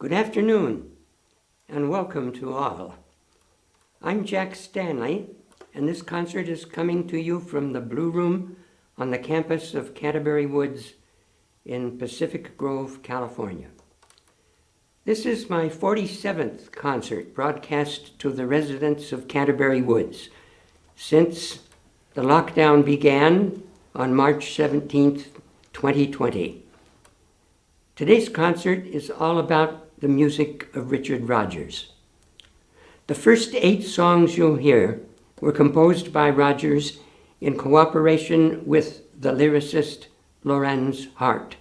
Good afternoon, and welcome to all. I'm Jack Stanley, and this concert is coming to you from the Blue Room on the campus of Canterbury Woods in Pacific Grove, California. This is my 47th concert broadcast to the residents of Canterbury Woods since the lockdown began on March 17th, 2020. Today's concert is all about the music of Richard Rodgers. The first 8 songs you'll hear were composed by Rodgers in cooperation with the lyricist Lorenz Hart.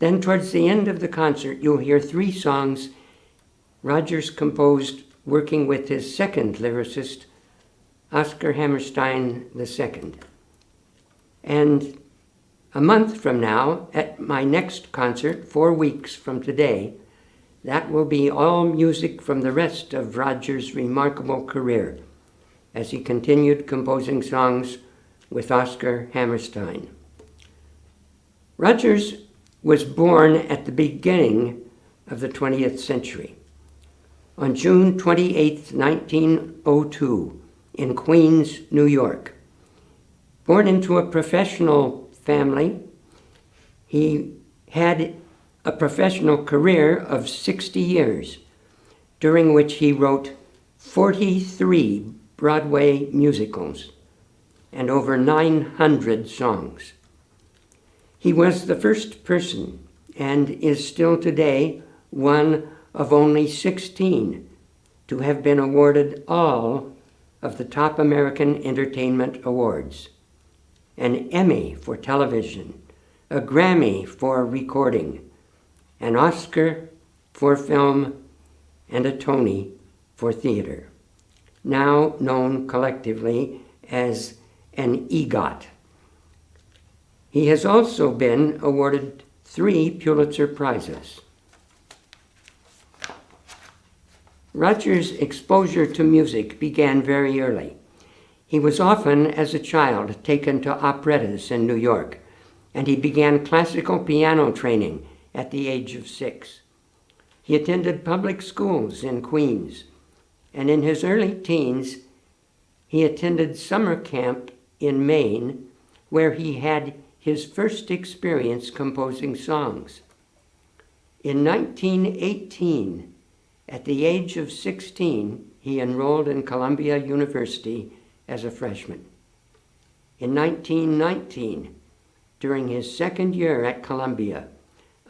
Then towards the end of the concert, you'll hear 3 songs Rodgers composed working with his second lyricist, Oscar Hammerstein II. And a month from now, at my next concert, 4 weeks from today, that will be all music from the rest of Rodgers' remarkable career as he continued composing songs with Oscar Hammerstein. Rodgers was born at the beginning of the 20th century, on June 28, 1902, in Queens, New York. Born into a professional family, he had a professional career of 60 years, during which he wrote 43 Broadway musicals and over 900 songs. He was the first person, and is still today one of only 16 to have been awarded all of the top American entertainment awards: an Emmy for television, a Grammy for recording, an Oscar for film, and a Tony for theater, now known collectively as an EGOT. He has also been awarded 3 Pulitzer Prizes. Rodgers' exposure to music began very early. He was often, as a child, taken to operettas in New York, and he began classical piano training at the age of 6. He attended public schools in Queens, and in his early teens, he attended summer camp in Maine, where he had his first experience composing songs. In 1918, at the age of 16, he enrolled in Columbia University as a freshman. In 1919, during his second year at Columbia,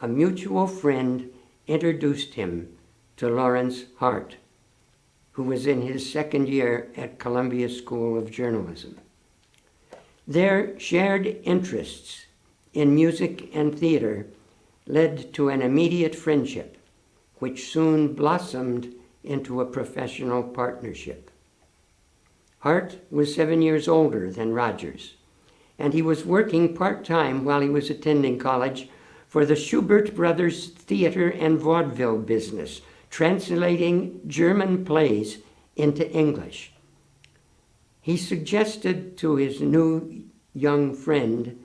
a mutual friend introduced him to Lorenz Hart, who was in his second year at Columbia School of Journalism. Their shared interests in music and theater led to an immediate friendship, which soon blossomed into a professional partnership. Hart was 7 years older than Rodgers, and he was working part-time while he was attending college for the Schubert Brothers theater and vaudeville business, translating German plays into English. He suggested to his new young friend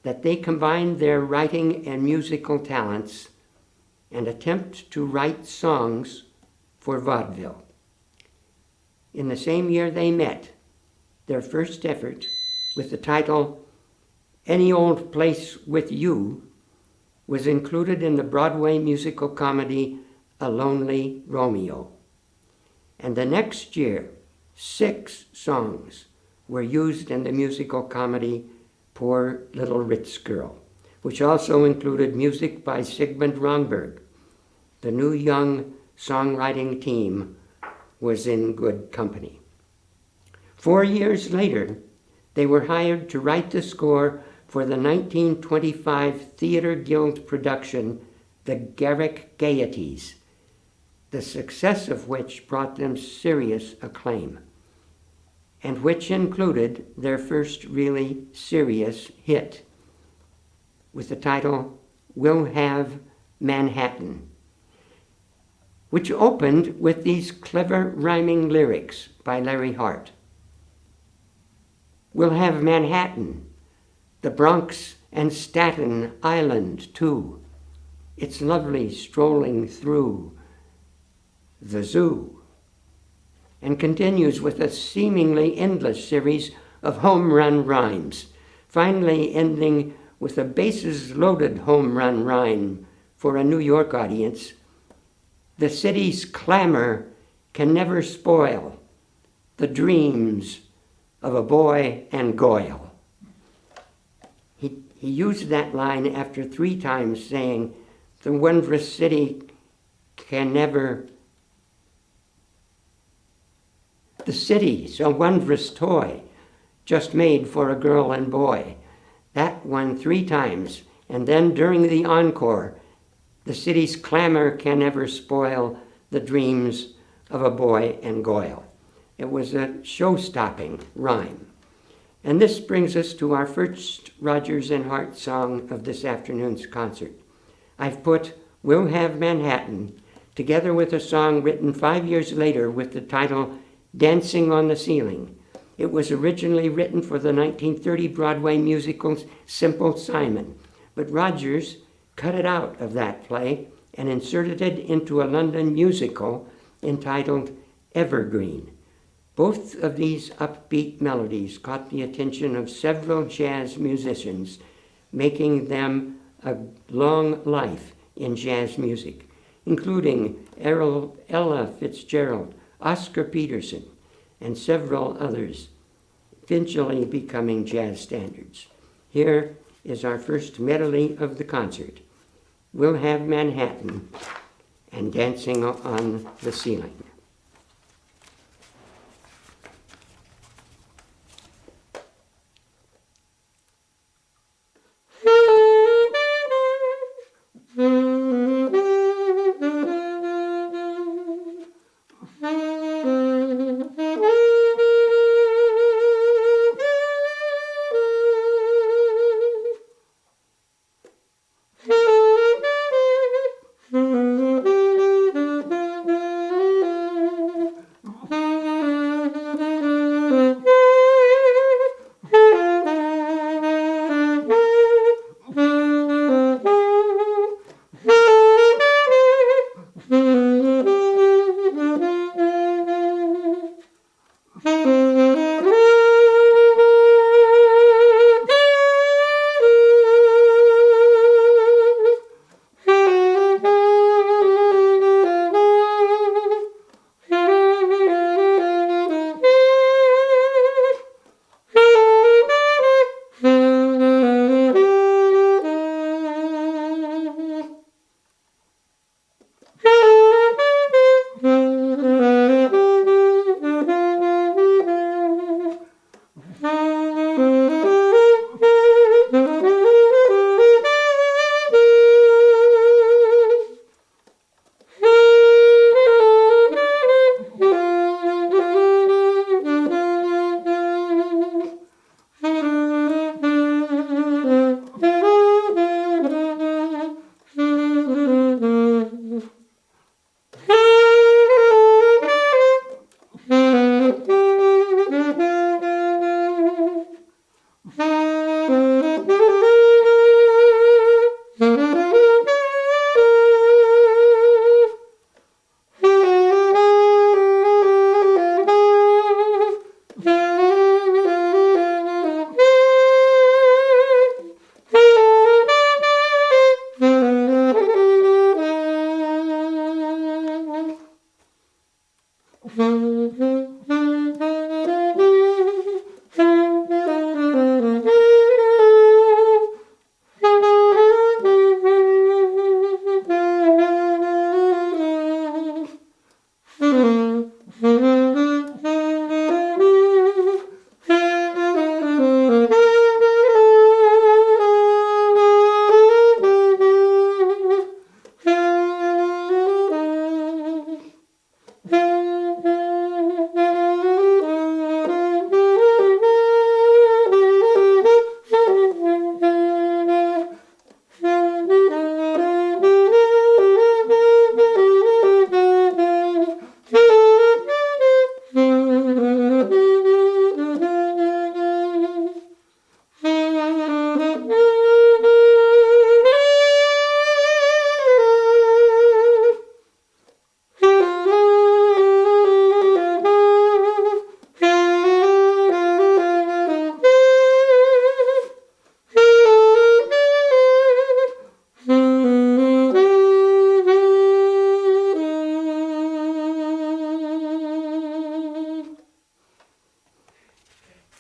that they combine their writing and musical talents and attempt to write songs for vaudeville. In the same year they met, their first effort, with the title Any Old Place with You, was included in the Broadway musical comedy A Lonely Romeo. And the next year, 6 songs were used in the musical comedy Poor Little Ritz Girl, which also included music by Sigmund Romberg. The new young songwriting team was in good company. 4 years later, they were hired to write the score for the 1925 Theater Guild production, The Garrick Gaieties, the success of which brought them serious acclaim, and which included their first really serious hit, with the title We'll Have Manhattan, which opened with these clever rhyming lyrics by Larry Hart. We'll have Manhattan, the Bronx and Staten Island too. It's lovely strolling through the zoo, and continues with a seemingly endless series of home run rhymes, finally ending with a bases-loaded home run rhyme for a New York audience. The city's clamor can never spoil the dreams of a boy and Goyle. He used that line after 3 times saying, the wondrous city can never. The city's a wondrous toy, just made for a girl and boy. That one 3 times, and then during the encore, the city's clamor can never spoil the dreams of a boy and Goyle. It was a show-stopping rhyme. And this brings us to our first Rodgers and Hart song of this afternoon's concert. I've put We'll Have Manhattan together with a song written 5 years later with the title Dancing on the Ceiling. It was originally written for the 1930 Broadway musical Simple Simon, but Rodgers cut it out of that play and inserted it into a London musical entitled Evergreen. Both of these upbeat melodies caught the attention of several jazz musicians, making them a long life in jazz music, including Ella Fitzgerald, Oscar Peterson, and several others, eventually becoming jazz standards. Here is our first medley of the concert. We'll Have Manhattan and Dancing on the Ceiling.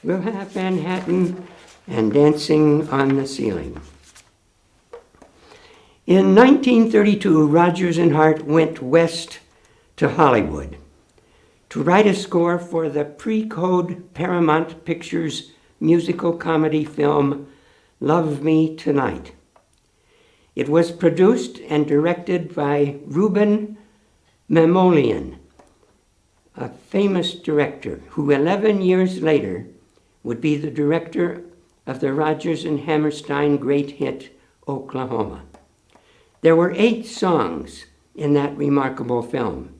We'll have Manhattan and Dancing on the Ceiling. In 1932, Rodgers and Hart went west to Hollywood to write a score for the pre-code Paramount Pictures musical comedy film Love Me Tonight. It was produced and directed by Ruben Mamoulian, a famous director who 11 years later would be the director of the Rodgers and Hammerstein great hit Oklahoma. There were 8 songs in that remarkable film,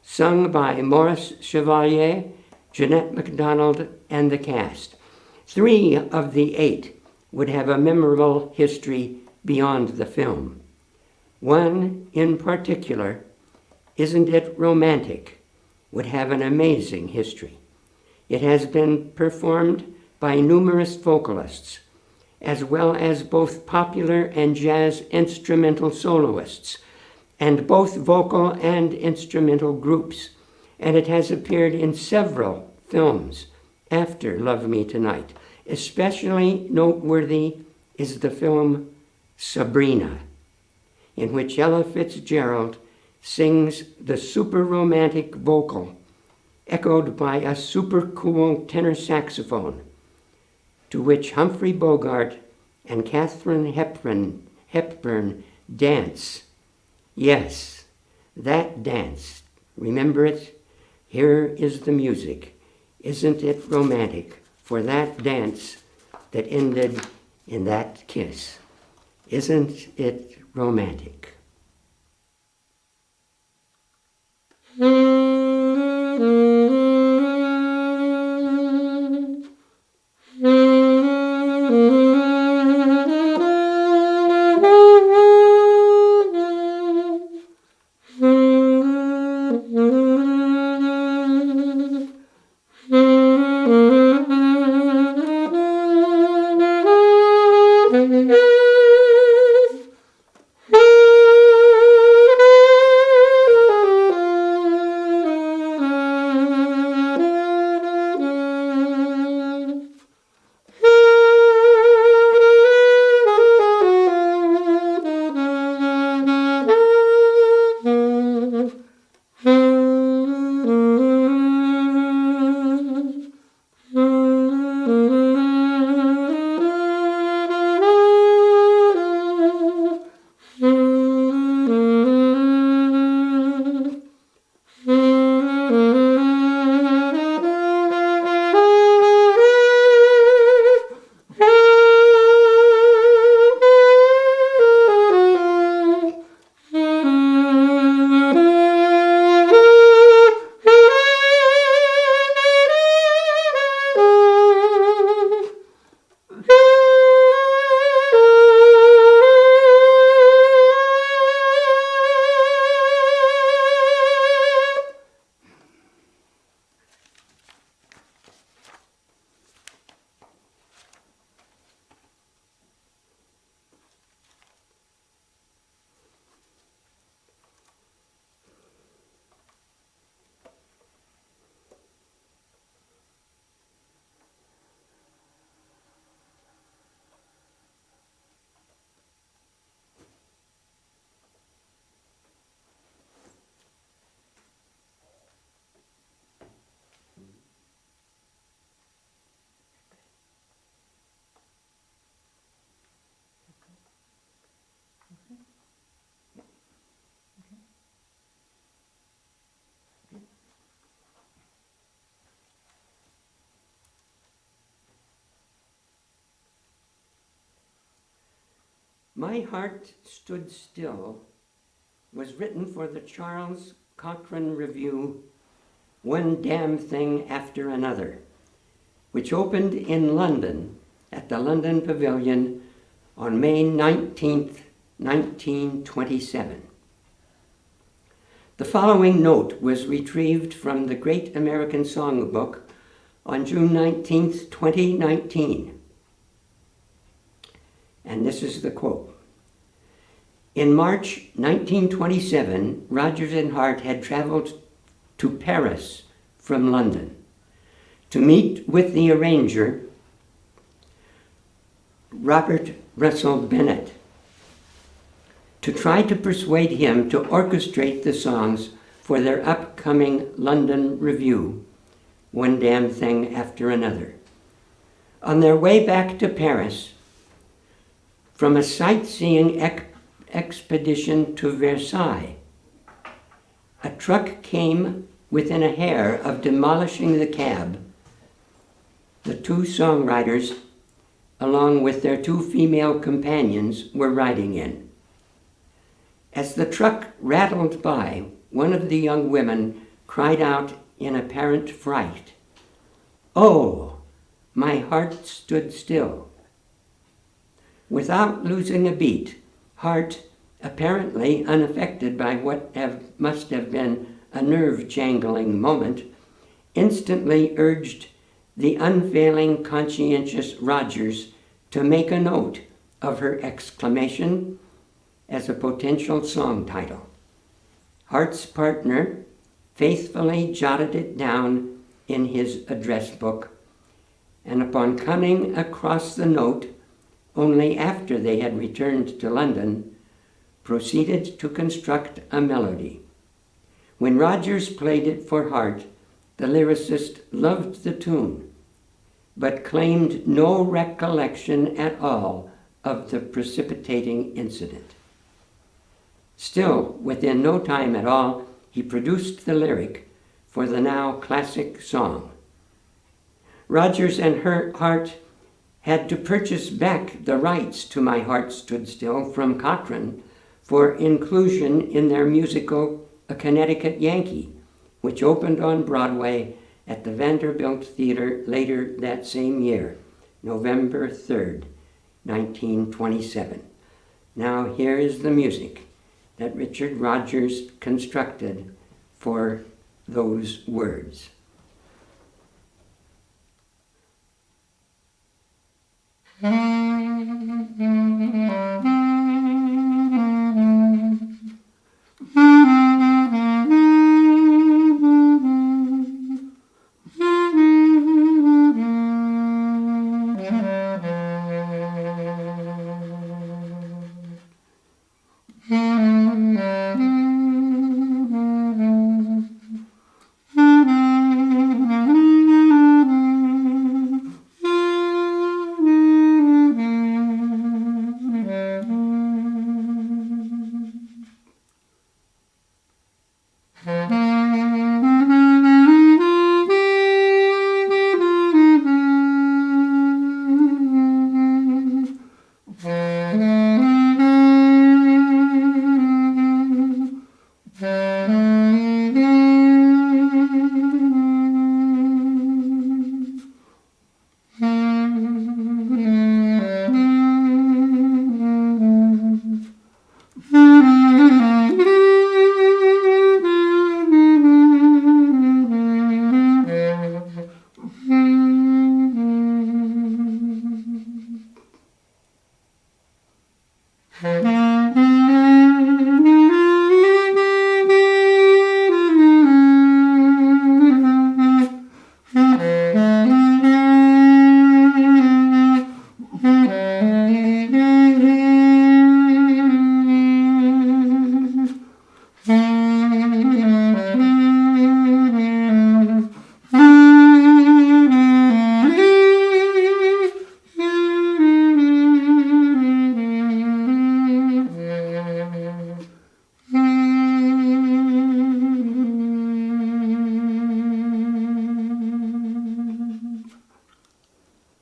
sung by Maurice Chevalier, Jeanette MacDonald, and the cast. 3 of the 8 would have a memorable history beyond the film. One in particular, Isn't It Romantic, would have an amazing history. It has been performed by numerous vocalists, as well as both popular and jazz instrumental soloists, and both vocal and instrumental groups, and it has appeared in several films after Love Me Tonight. Especially noteworthy is the film Sabrina, in which Ella Fitzgerald sings the super romantic vocal, echoed by a super cool tenor saxophone, to which Humphrey Bogart and Katharine Hepburn dance. Yes, that dance. Remember it? Here is the music. Isn't it romantic for that dance that ended in that kiss? Isn't it romantic? My Heart Stood Still was written for the Charles Cochrane Revue, One Damn Thing After Another, which opened in London at the London Pavilion on May 19th, 1927. The following note was retrieved from the Great American Songbook on June 19th, 2019. And this is the quote. In March 1927, Rodgers and Hart had traveled to Paris from London to meet with the arranger, Robert Russell Bennett, to try to persuade him to orchestrate the songs for their upcoming London revue, One Damn Thing After Another. On their way back to Paris, from a sightseeing expedition to Versailles, a truck came within a hair of demolishing the cab the two songwriters, along with their two female companions, were riding in. As the truck rattled by, one of the young women cried out in apparent fright, "Oh, my heart stood still." Without losing a beat, Hart, apparently unaffected by what must have been a nerve-jangling moment, instantly urged the unfailing, conscientious Rodgers to make a note of her exclamation as a potential song title. Hart's partner faithfully jotted it down in his address book, and upon coming across the note only after they had returned to London, proceeded to construct a melody. When Rodgers played it for Hart, the lyricist loved the tune, but claimed no recollection at all of the precipitating incident. Still, within no time at all, he produced the lyric for the now classic song. Rodgers and Hart had to purchase back the rights to My Heart Stood Still from Cochrane for inclusion in their musical A Connecticut Yankee, which opened on Broadway at the Vanderbilt Theater later that same year, November 3rd, 1927. Now here is the music that Richard Rodgers constructed for those words.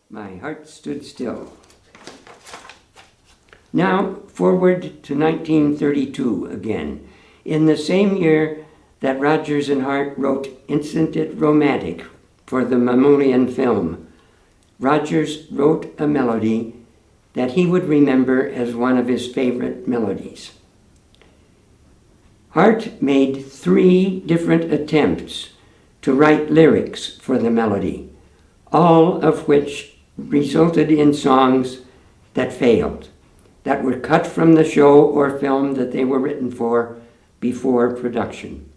My Heart Stood Still. Now, forward to 1932 again. In the same year that Rodgers and Hart wrote Isn't It Romantic for the Mamoulian film, Rodgers wrote a melody that he would remember as one of his favorite melodies. Hart made 3 different attempts to write lyrics for the melody, all of which resulted in songs that failed, that were cut from the show or film that they were written for before production,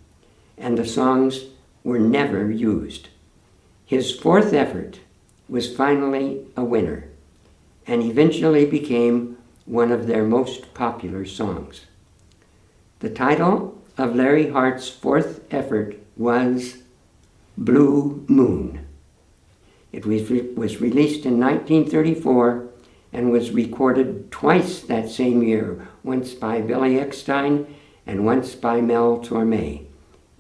and the songs were never used. His fourth effort was finally a winner and eventually became one of their most popular songs. The title of Larry Hart's fourth effort was Blue Moon. It was released in 1934 and was recorded twice that same year, once by Billy Eckstine and once by Mel Torme,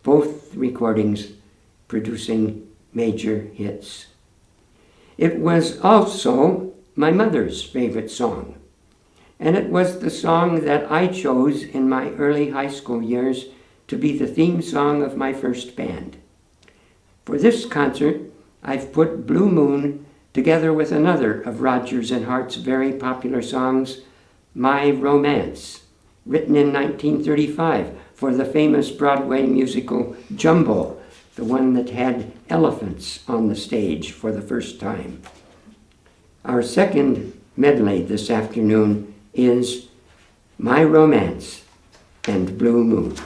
both recordings producing major hits. It was also my mother's favorite song, and it was the song that I chose in my early high school years to be the theme song of my first band. For this concert, I've put Blue Moon together with another of Rodgers and Hart's very popular songs, My Romance, written in 1935 for the famous Broadway musical Jumbo, the one that had elephants on the stage for the first time. Our second medley this afternoon is My Romance and Blue Moon.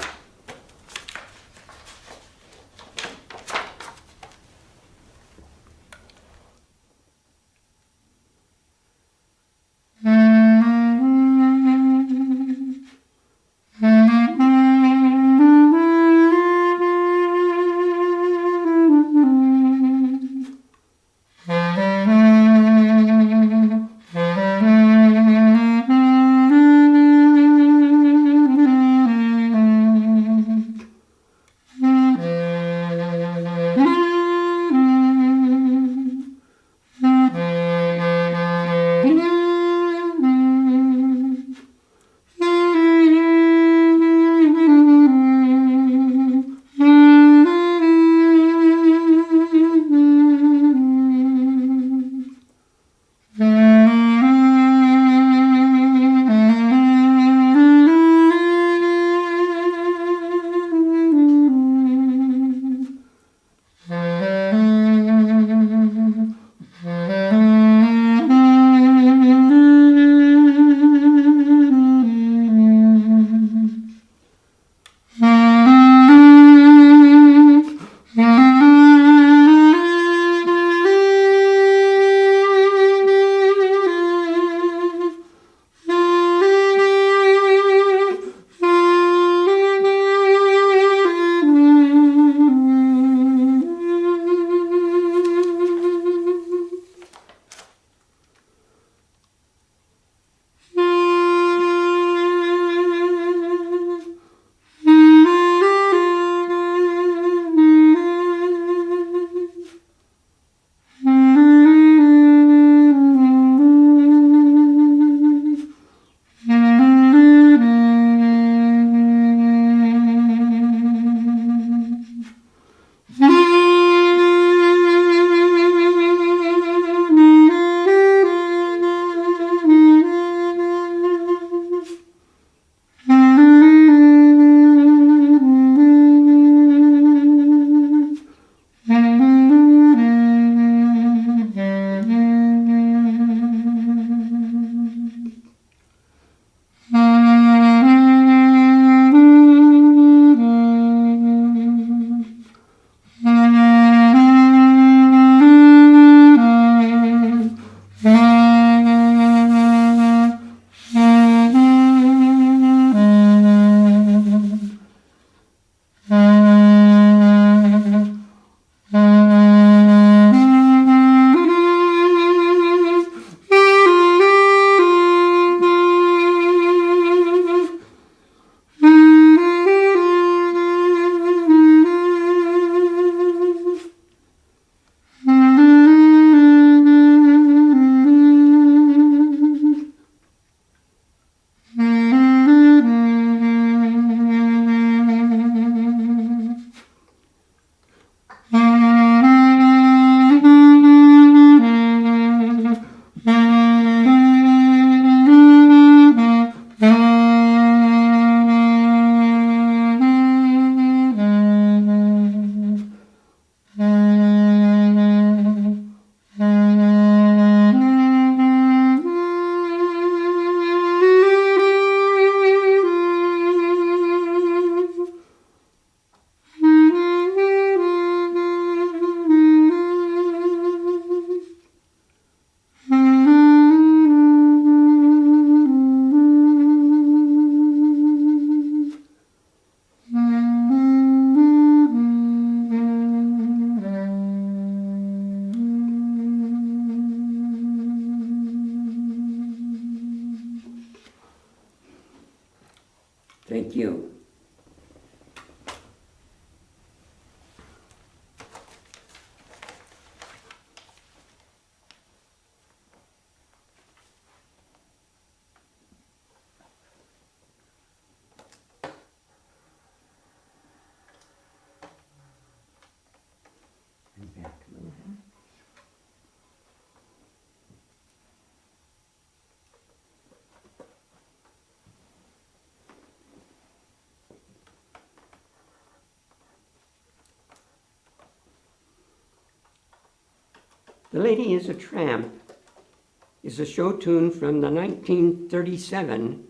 Thank you. The Lady is a Tramp is a show tune from the 1937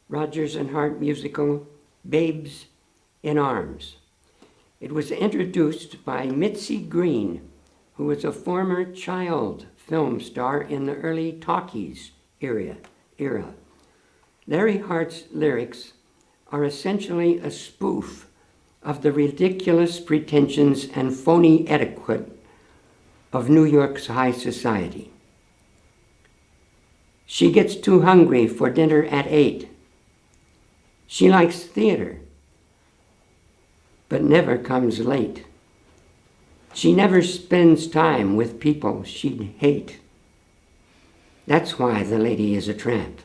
Rodgers and Hart musical Babes in Arms. It was introduced by Mitzi Green, who was a former child film star in the early talkies era. Larry Hart's lyrics are essentially a spoof of the ridiculous pretensions and phony etiquette of New York's high society. She gets too hungry for dinner at 8. She likes theater, but never comes late. She never spends time with people she'd hate. That's why the lady is a tramp.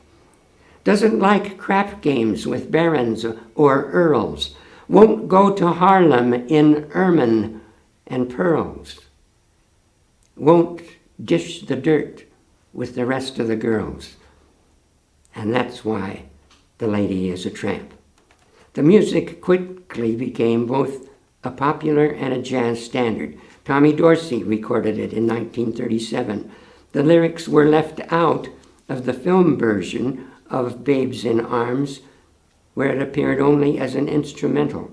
Doesn't like crap games with barons or earls. Won't go to Harlem in ermine and pearls. Won't dish the dirt with the rest of the girls. And that's why the lady is a tramp. The music quickly became both a popular and a jazz standard. Tommy Dorsey recorded it in 1937. The lyrics were left out of the film version of Babes in Arms, where it appeared only as an instrumental.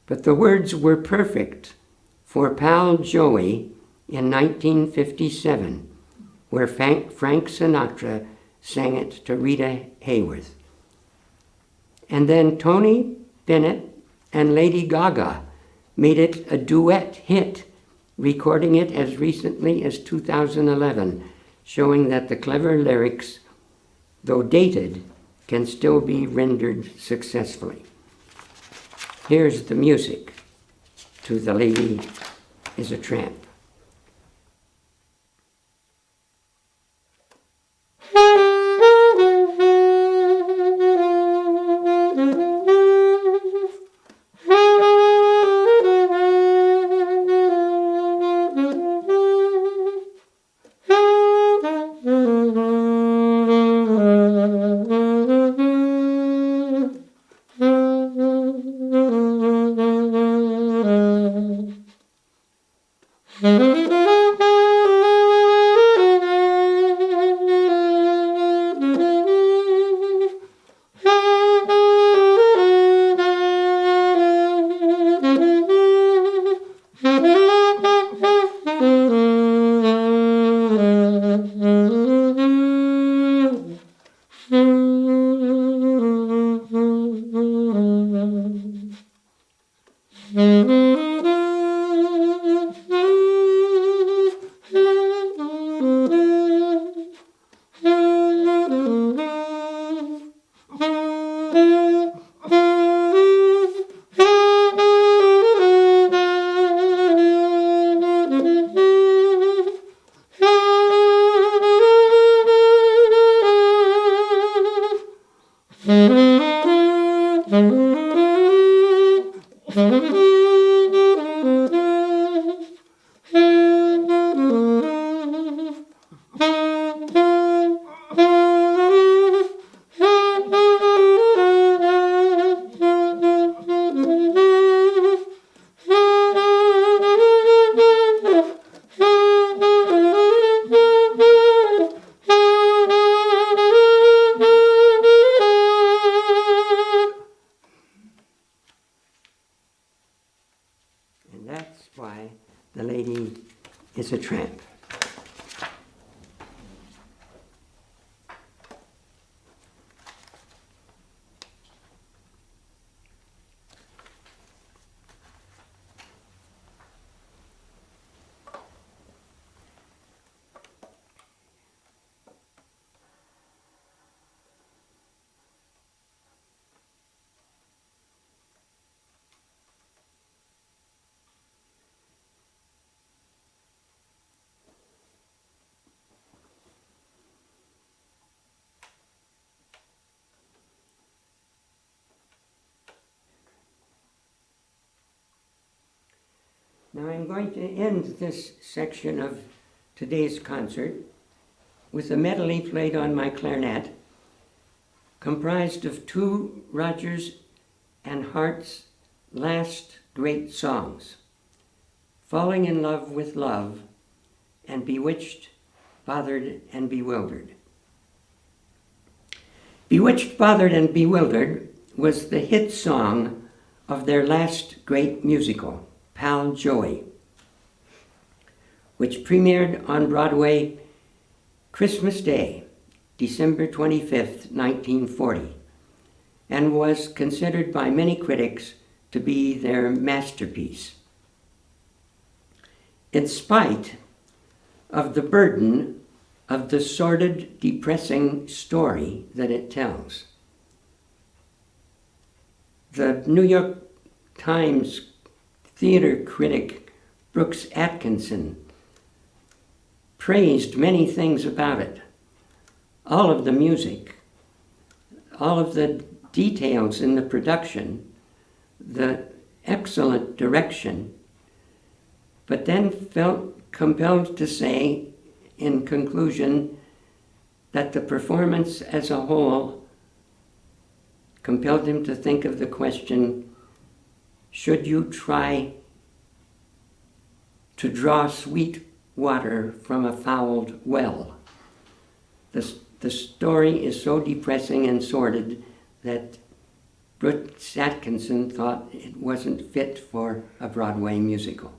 But the words were perfect for Pal Joey in 1957, where Frank Sinatra sang it to Rita Hayworth. And then Tony Bennett and Lady Gaga made it a duet hit, recording it as recently as 2011, showing that the clever lyrics, though dated, can still be rendered successfully. Here's the music to The Lady is a Tramp. The Lady is a Tramp. Now I'm going to end this section of today's concert with a medley played on my clarinet, comprised of two Rodgers and Hart's last great songs, Falling in Love with Love and Bewitched, Bothered, and Bewildered. Bewitched, Bothered, and Bewildered was the hit song of their last great musical, Pal Joey, which premiered on Broadway Christmas Day, December 25th, 1940, and was considered by many critics to be their masterpiece. In spite of the burden of the sordid, depressing story that it tells, the New York Times theater critic Brooks Atkinson praised many things about it. All of the music, all of the details in the production, the excellent direction, but then felt compelled to say in conclusion that the performance as a whole compelled him to think of the question, should you try to draw sweet water from a fouled well? The story is so depressing and sordid that Brooks Atkinson thought it wasn't fit for a Broadway musical.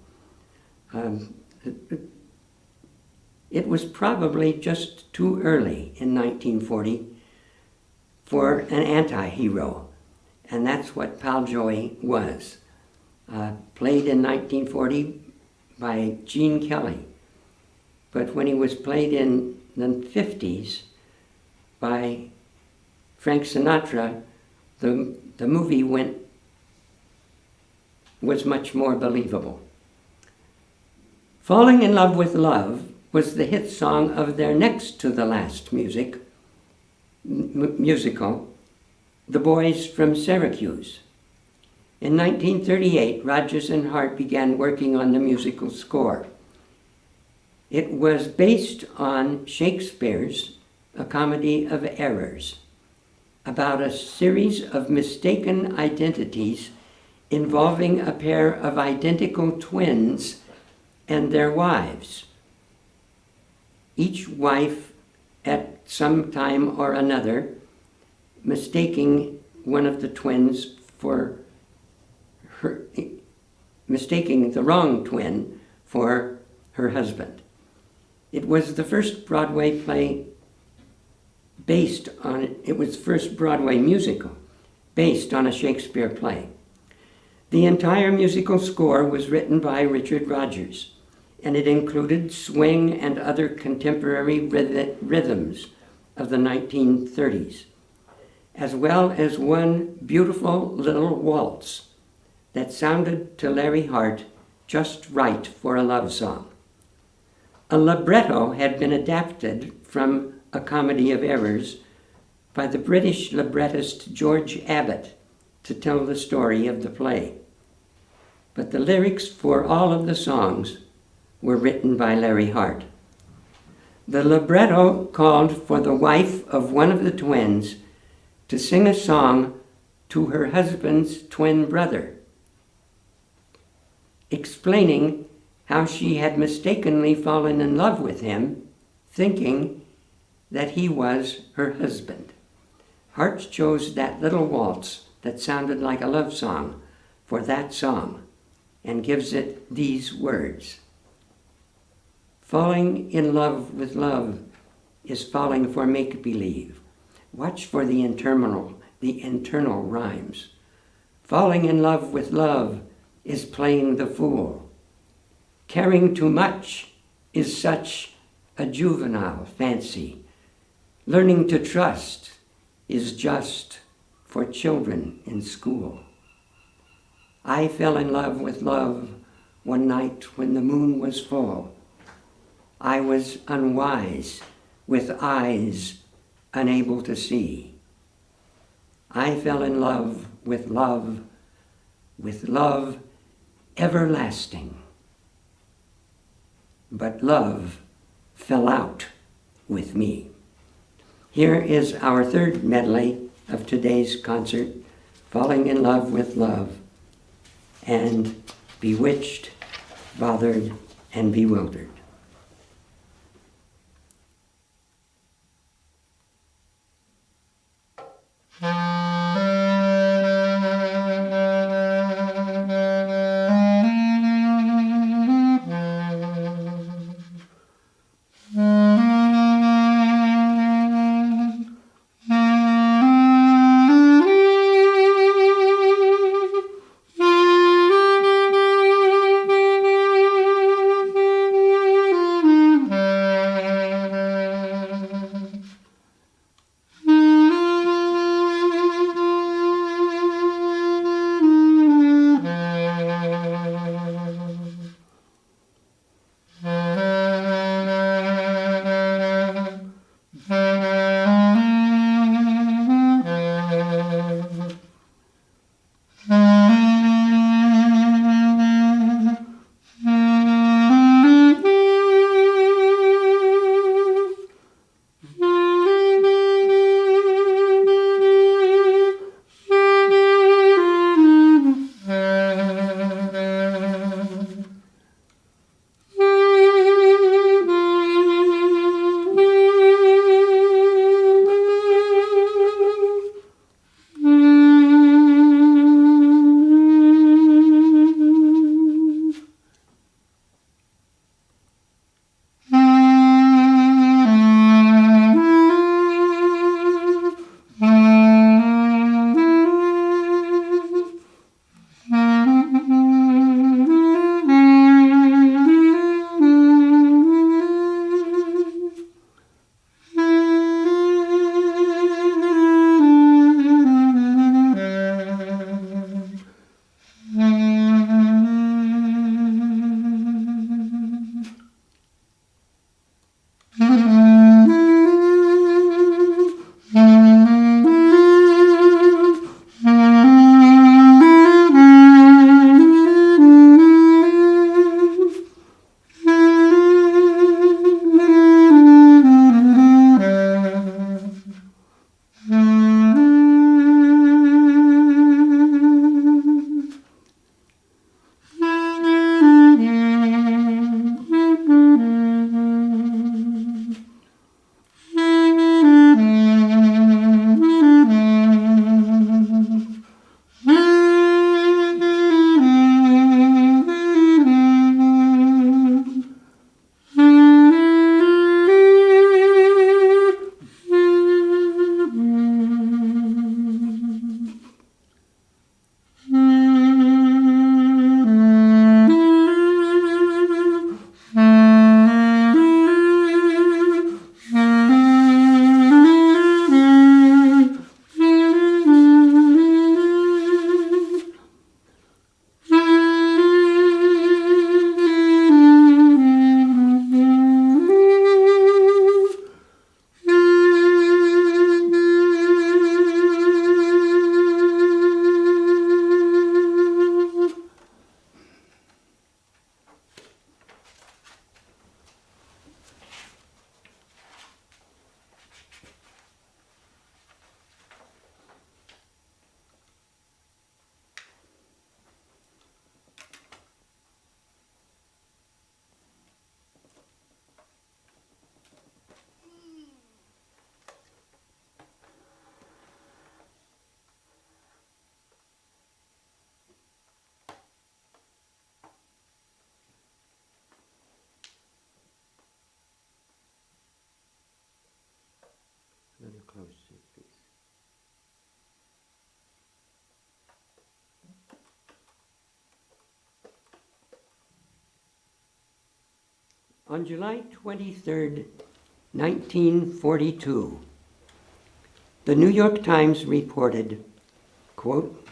It was probably just too early in 1940 for an anti-hero, and that's what Pal Joey was. Played in 1940 by Gene Kelly, but when he was played in the 50s by Frank Sinatra, the movie was much more believable. Falling in Love with Love was the hit song of their next to the last musical, The Boys from Syracuse. In 1938, Rodgers and Hart began working on the musical score. It was based on Shakespeare's A Comedy of Errors, about a series of mistaken identities involving a pair of identical twins and their wives. Each wife, at some time or another, mistaking one of the twins for mistaking the wrong twin for her husband. It was the first Broadway play it was the first Broadway musical based on a Shakespeare play. The entire musical score was written by Richard Rodgers, and it included swing and other contemporary rhythms of the 1930s, as well as one beautiful little waltz that sounded to Larry Hart just right for a love song. A libretto had been adapted from A Comedy of Errors by the British librettist George Abbott to tell the story of the play. But the lyrics for all of the songs were written by Larry Hart. The libretto called for the wife of one of the twins to sing a song to her husband's twin brother, explaining how she had mistakenly fallen in love with him, thinking that he was her husband. Hart chose that little waltz that sounded like a love song for that song and gives it these words. Falling in love with love is falling for make-believe. Watch for the internal rhymes. Falling in love with love is playing the fool. Caring too much is such a juvenile fancy. Learning to trust is just for children in school. I fell in love with love one night when the moon was full. I was unwise with eyes unable to see. I fell in love with love everlasting. but love fell out with me. Here is our third medley of today's concert, Falling in Love with Love, and Bewitched, Bothered, and Bewildered. Close it, please. On July 23rd, 1942, the New York Times reported, quote,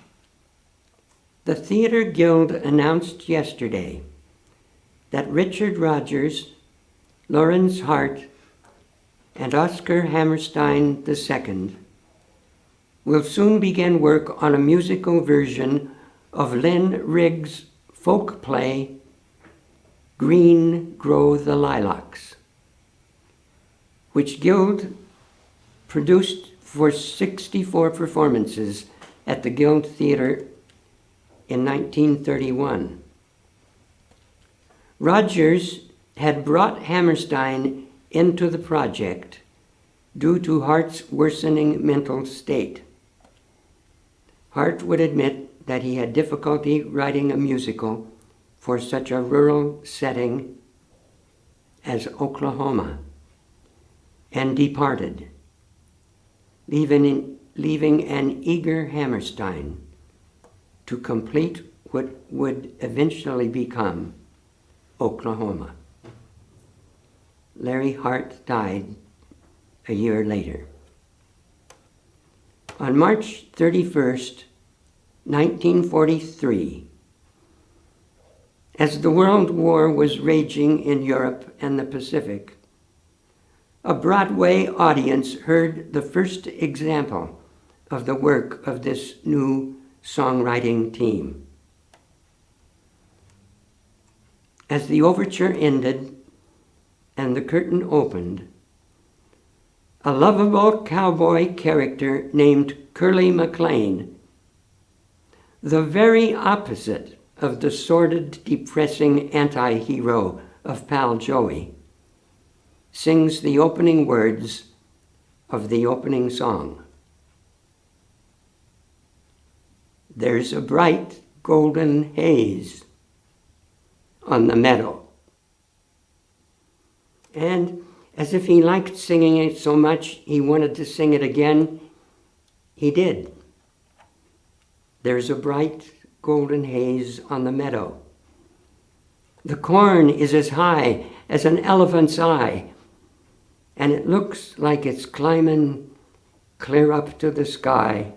"The Theater Guild announced yesterday that Richard Rodgers, Lawrence Hart, and Oscar Hammerstein II will soon begin work on a musical version of Lynn Riggs' folk play, Green Grow the Lilacs, which Guild produced for 64 performances at the Guild Theatre in 1931. Rodgers had brought Hammerstein into the project due to Hart's worsening mental state. Hart would admit that he had difficulty writing a musical for such a rural setting as Oklahoma, and departed, leaving an eager Hammerstein to complete what would eventually become Oklahoma. Larry Hart died a year later. On March 31st, 1943, as the World War was raging in Europe and the Pacific, a Broadway audience heard the first example of the work of this new songwriting team. As the overture ended and the curtain opened, a lovable cowboy character named Curly McLean, the very opposite of the sordid, depressing anti-hero of Pal Joey, sings the opening words of the opening song. There's a bright golden haze on the meadow. And as if he liked singing it so much he wanted to sing it again, he did. There's a bright golden haze on the meadow. The corn is as high as an elephant's eye, and it looks like it's climbing clear up to the sky.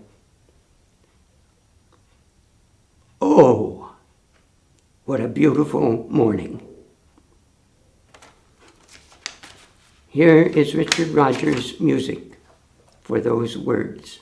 Oh, what a beautiful morning. Here is Richard Rodgers' music for those words.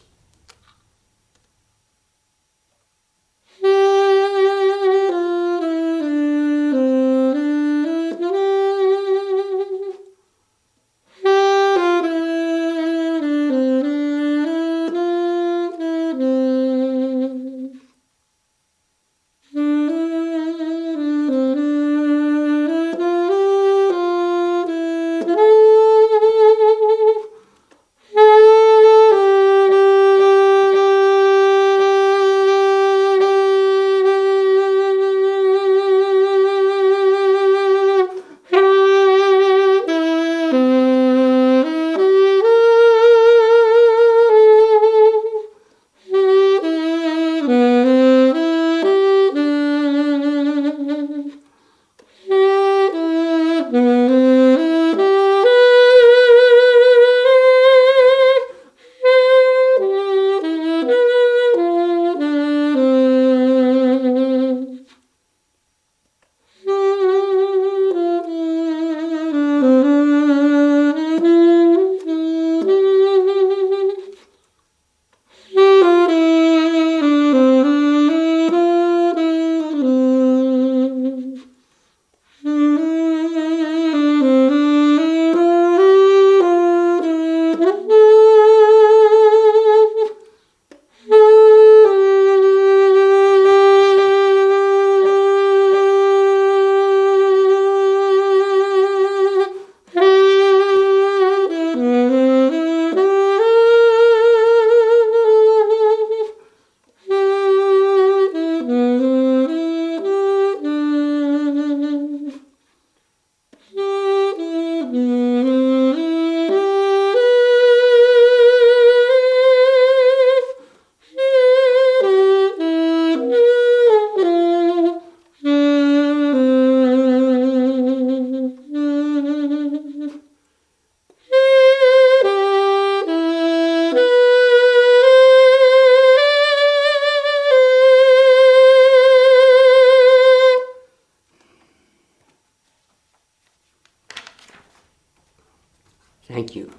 Thank you.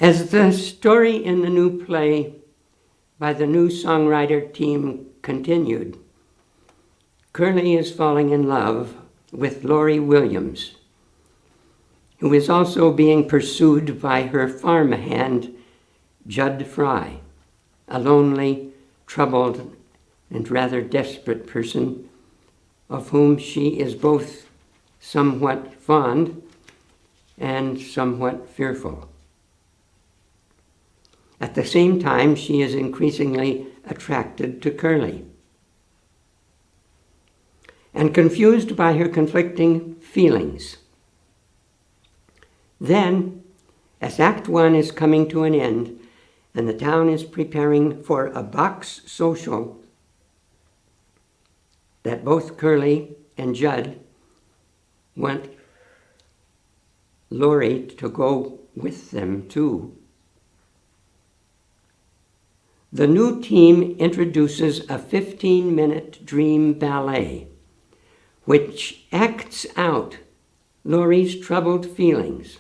As the story in the new play by the new songwriter team continued, Curly is falling in love with Laurie Williams, who is also being pursued by her farmhand, Judd Fry, a lonely, troubled, and rather desperate person of whom she is both somewhat fond and somewhat fearful. At the same time, she is increasingly attracted to Curly. And confused by her conflicting feelings. Then, as Act One is coming to an end and the town is preparing for a box social that both Curly and Judd want Laurie to go with them to, the new team introduces a 15-minute dream ballet which acts out Laurie's troubled feelings,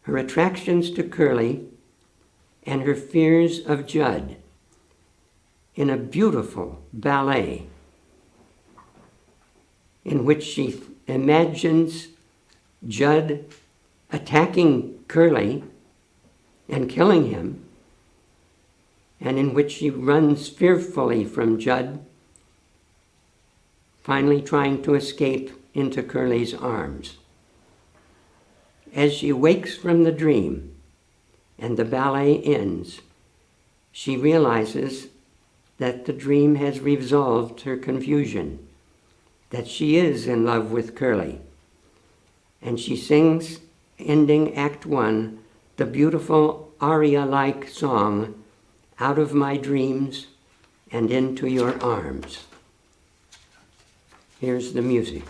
her attractions to Curly, and her fears of Judd in a beautiful ballet in which she imagines Judd attacking Curly and killing him, and in which she runs fearfully from Judd, finally trying to escape into Curly's arms. As she wakes from the dream and the ballet ends, she realizes that the dream has resolved her confusion, that she is in love with Curly. And she sings, ending Act One, the beautiful aria-like song, "Out of My Dreams and Into Your Arms." Here's the music.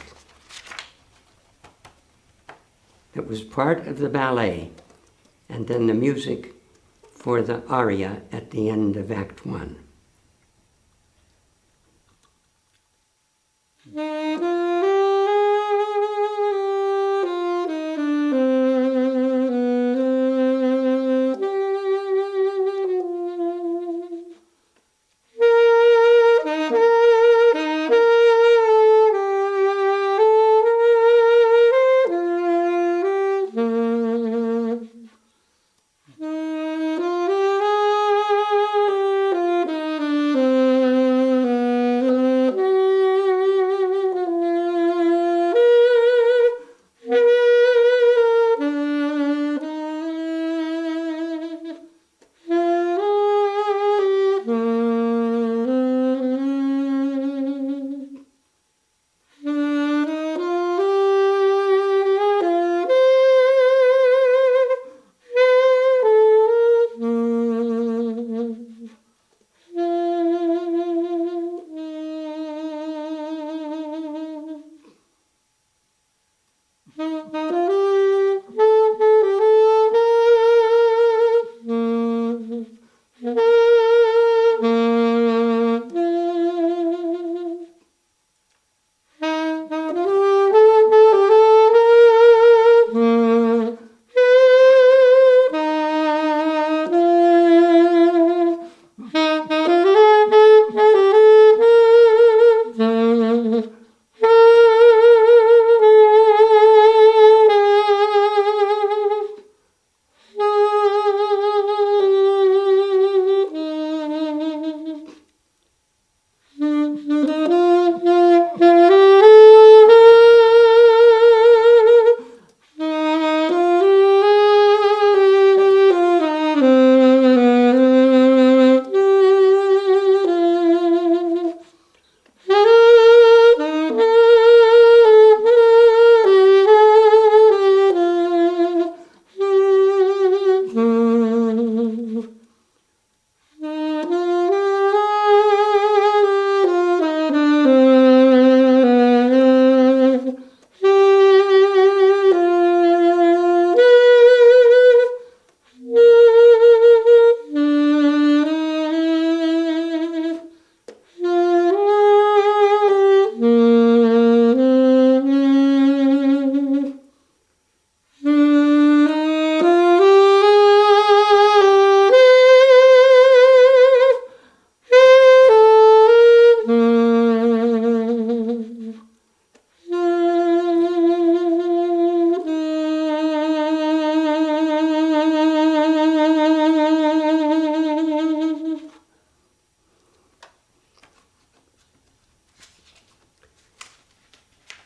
That was part of the ballet, and then the music for the aria at the end of Act One.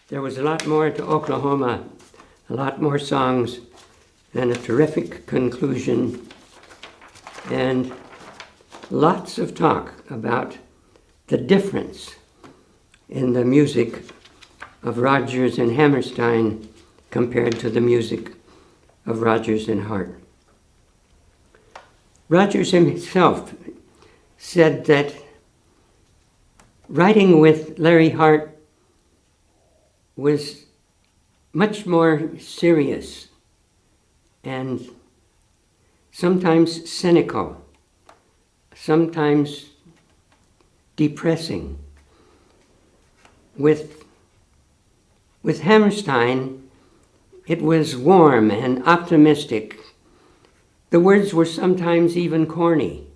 There was a lot more to Oklahoma, a lot more songs, and a terrific conclusion, and lots of talk about the difference in the music of Rodgers and Hammerstein compared to the music of Rodgers and Hart. Rodgers himself said that writing with Larry Hart was much more serious and sometimes cynical, sometimes depressing. With Hammerstein, it was warm and optimistic. The words were sometimes even corny,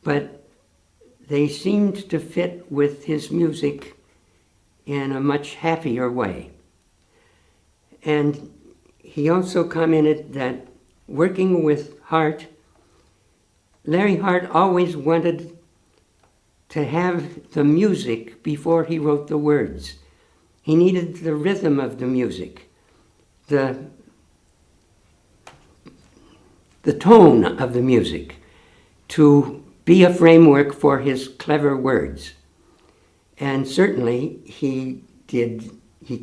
but they seemed to fit with his music in a much happier way. And he also commented that working with Hart, Larry Hart always wanted to have the music before he wrote the words. He needed the rhythm of the music, the tone of the music to be a framework for his clever words. And certainly he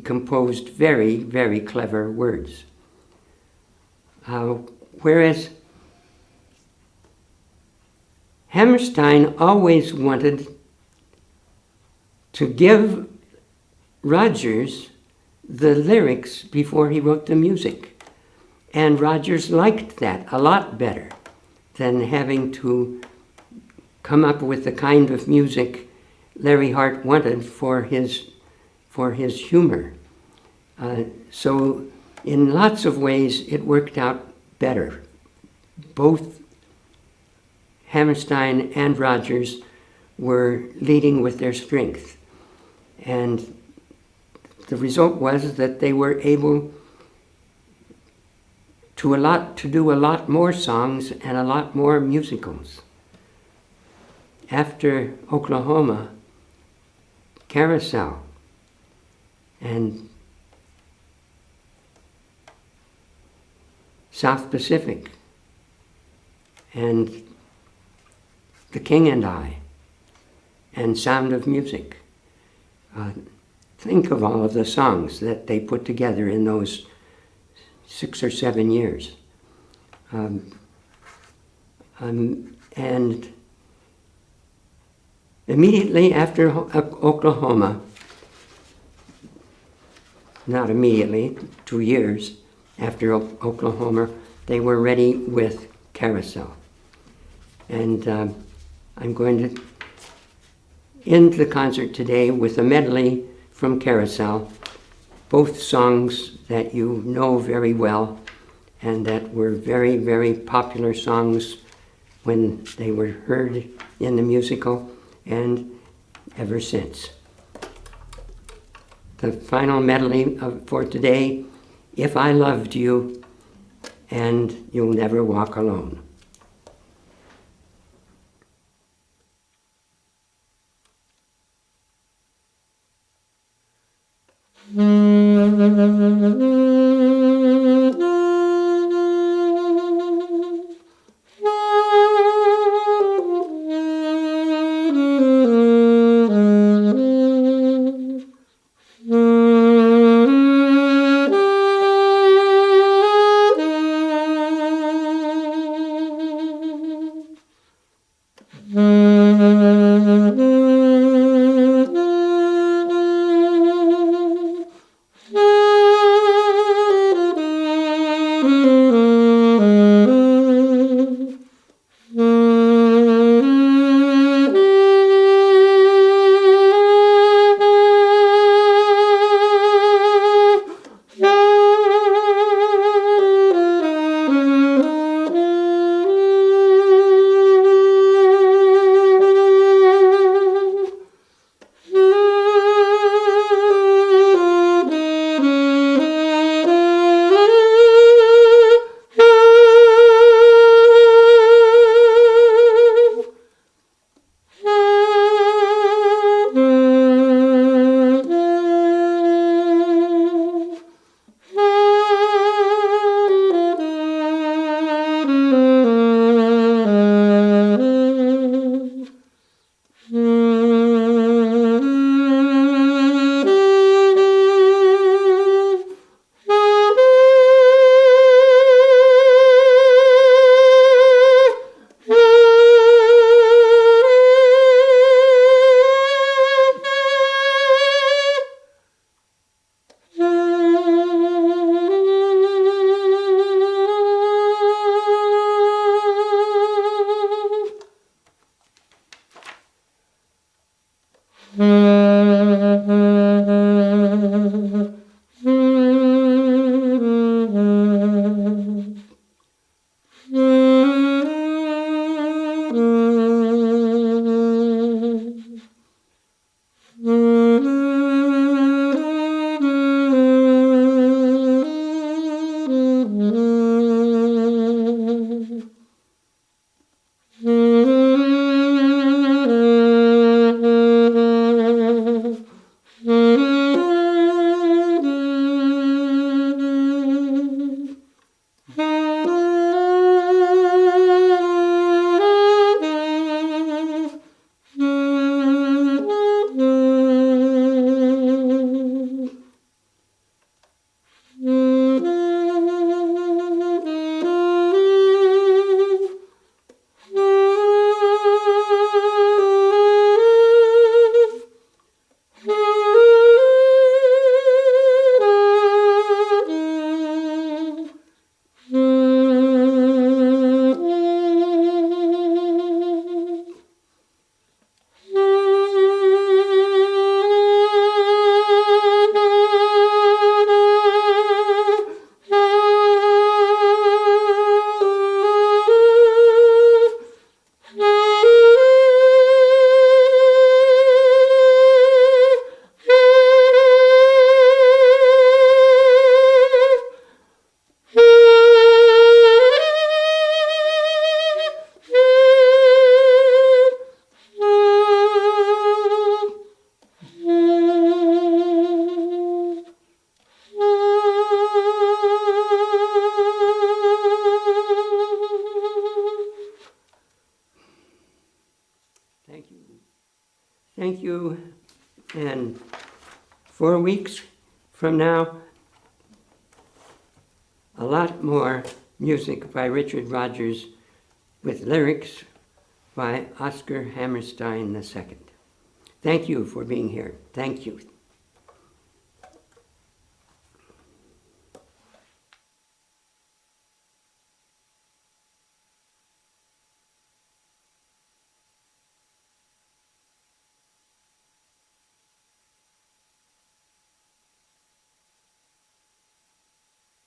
composed very, very clever words. Whereas Hammerstein always wanted to give Rodgers the lyrics before he wrote the music. And Rodgers liked that a lot better than having to come up with the kind of music Larry Hart wanted for his humor. So in lots of ways, it worked out better. Both Hammerstein and Rodgers were leading with their strength. And the result was that they were able to do a lot more songs and a lot more musicals. After Oklahoma, Carousel, and South Pacific, and The King and I, and Sound of Music. Think of all of the songs that they put together in those 6 or 7 years. And immediately after Oklahoma, not immediately, 2 years after Oklahoma, they were ready with Carousel. And I'm going to end the concert today with a medley from Carousel, both songs that you know very well and that were very, very popular songs when they were heard in the musical and ever since. The final medley for today, If I Loved You, and You'll Never Walk Alone. 4 weeks from now, a lot more music by Richard Rodgers with lyrics by Oscar Hammerstein II. Thank you for being here. Thank you.